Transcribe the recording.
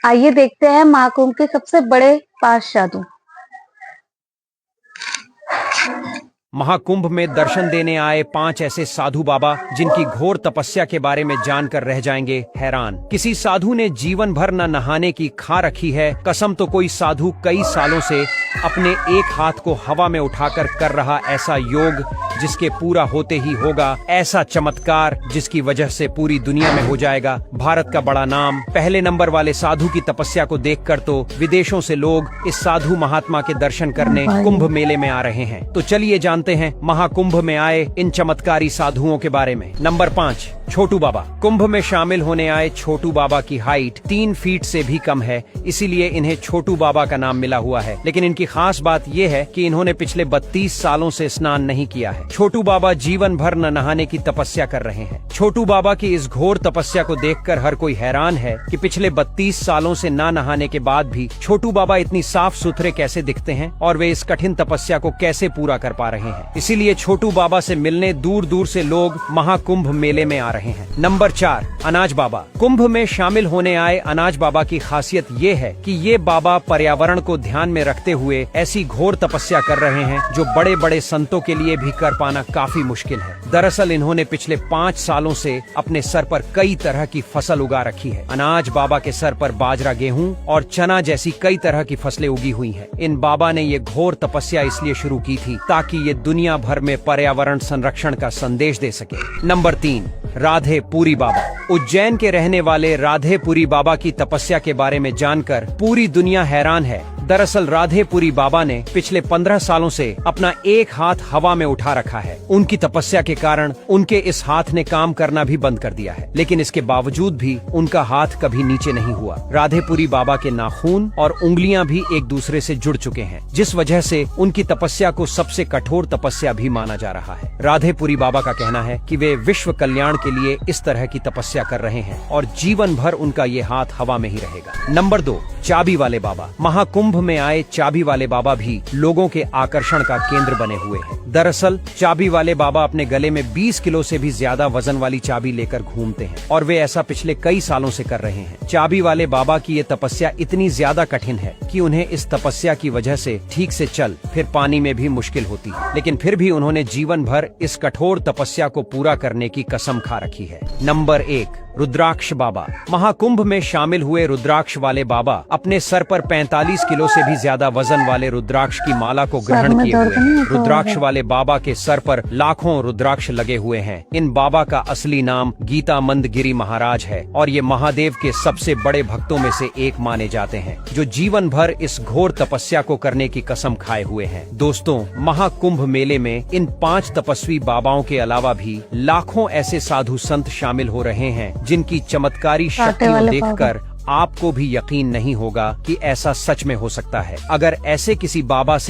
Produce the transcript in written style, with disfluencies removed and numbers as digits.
आइए देखते हैं महाकुंभ के सबसे बड़े 5 साधु। महाकुंभ में दर्शन देने आए 5 ऐसे साधु बाबा जिनकी घोर तपस्या के बारे में जानकर रह जाएंगे हैरान। किसी साधु ने जीवन भर न नहाने की खा रखी है कसम, तो कोई साधु कई सालों से अपने एक हाथ को हवा में उठाकर कर रहा ऐसा योग जिसके पूरा होते ही होगा ऐसा चमत्कार जिसकी वजह से पूरी दुनिया में हो जाएगा भारत का बड़ा नाम। पहले नंबर वाले साधु की तपस्या को देखकर तो विदेशों से लोग इस साधु महात्मा के दर्शन करने कुंभ मेले में आ रहे हैं। तो चलिए जानते हैं महाकुंभ में आए इन चमत्कारी साधुओं के बारे में। नंबर 5, छोटू बाबा। कुंभ में शामिल होने आए छोटू बाबा की हाइट 3 फीट से भी कम है, इसीलिए इन्हें छोटू बाबा का नाम मिला हुआ है। लेकिन इनकी खास बात यह है कि इन्होंने पिछले 32 सालों से स्नान नहीं किया है। छोटू बाबा जीवन भर न नहाने की तपस्या कर रहे हैं। छोटू बाबा की इस घोर तपस्या को देखकर हर कोई हैरान है कि पिछले 32 सालों से ना नहाने के बाद भी छोटू बाबा इतनी साफ सुथरे कैसे दिखते हैं और वे इस कठिन तपस्या को कैसे पूरा कर पा रहे हैं। इसीलिए छोटू बाबा से मिलने दूर दूर से लोग महाकुंभ मेले में आ रहे हैं। नंबर 4, अनाज बाबा। कुंभ में शामिल होने आए अनाज बाबा की खासियत ये है कि ये बाबा पर्यावरण को ध्यान में रखते हुए ऐसी घोर तपस्या कर रहे हैं जो बड़े बड़े संतों के लिए भी कर पाना काफी मुश्किल है। दरअसल इन्होंने पिछले 5 सालों से अपने सर पर कई तरह की फसल उगा रखी है। अनाज बाबा के सर पर बाजरा, गेहूं और चना जैसी कई तरह की फसलें उगी हुई हैं। इन बाबा ने ये घोर तपस्या इसलिए शुरू की थी ताकि ये दुनिया भर में पर्यावरण संरक्षण का संदेश दे सके। नंबर 3, राधेपुरी बाबा। उज्जैन के रहने वाले राधेपुरी बाबा की तपस्या के बारे में जानकर पूरी दुनिया हैरान है। दरअसल राधेपुरी बाबा ने पिछले 15 सालों से अपना एक हाथ हवा में उठा रखा है। उनकी तपस्या के कारण उनके इस हाथ ने काम करना भी बंद कर दिया है, लेकिन इसके बावजूद भी उनका हाथ कभी नीचे नहीं हुआ। राधेपुरी बाबा के नाखून और उंगलियां भी एक दूसरे से जुड़ चुके हैं, जिस वजह से उनकी तपस्या को सबसे कठोर तपस्या भी माना जा रहा है। राधेपुरी बाबा का कहना है कि वे विश्व कल्याण के लिए इस तरह की तपस्या कर रहे हैं और जीवन भर उनका ये हाथ हवा में ही रहेगा। नंबर 2, चाबी वाले बाबा। महाकुंभ में आए चाबी वाले बाबा भी लोगों के आकर्षण का केंद्र बने हुए हैं। दरअसल चाबी वाले बाबा अपने गले में 20 किलो से भी ज्यादा वजन वाली चाबी लेकर घूमते हैं और वे ऐसा पिछले कई सालों से कर रहे हैं। चाबी वाले बाबा की ये तपस्या इतनी ज्यादा कठिन है कि उन्हें इस तपस्या की वजह से ठीक से चल फिर पानी में भी मुश्किल होती है, लेकिन फिर भी उन्होंने जीवन भर इस कठोर तपस्या को पूरा करने की कसम खा रखी है। नंबर 1, रुद्राक्ष बाबा। महाकुंभ में शामिल हुए रुद्राक्ष वाले बाबा अपने सर पर 45 किलो से भी ज्यादा वजन वाले रुद्राक्ष की माला को ग्रहण किए हुए हैं। रुद्राक्ष वाले बाबा के सर पर लाखों रुद्राक्ष लगे हुए हैं। इन बाबा का असली नाम गीतामंद गिरी महाराज है और ये महादेव के सबसे बड़े भक्तों में से एक माने जाते हैं, जो जीवन भर इस घोर तपस्या को करने की कसम खाए हुए हैं। दोस्तों, महाकुंभ मेले में इन 5 तपस्वी बाबाओं के अलावा भी लाखों ऐसे साधु संत शामिल हो रहे हैं जिनकी चमत्कारी शक्तियां देखकर आपको भी यकीन नहीं होगा कि ऐसा सच में हो सकता है। अगर ऐसे किसी बाबा से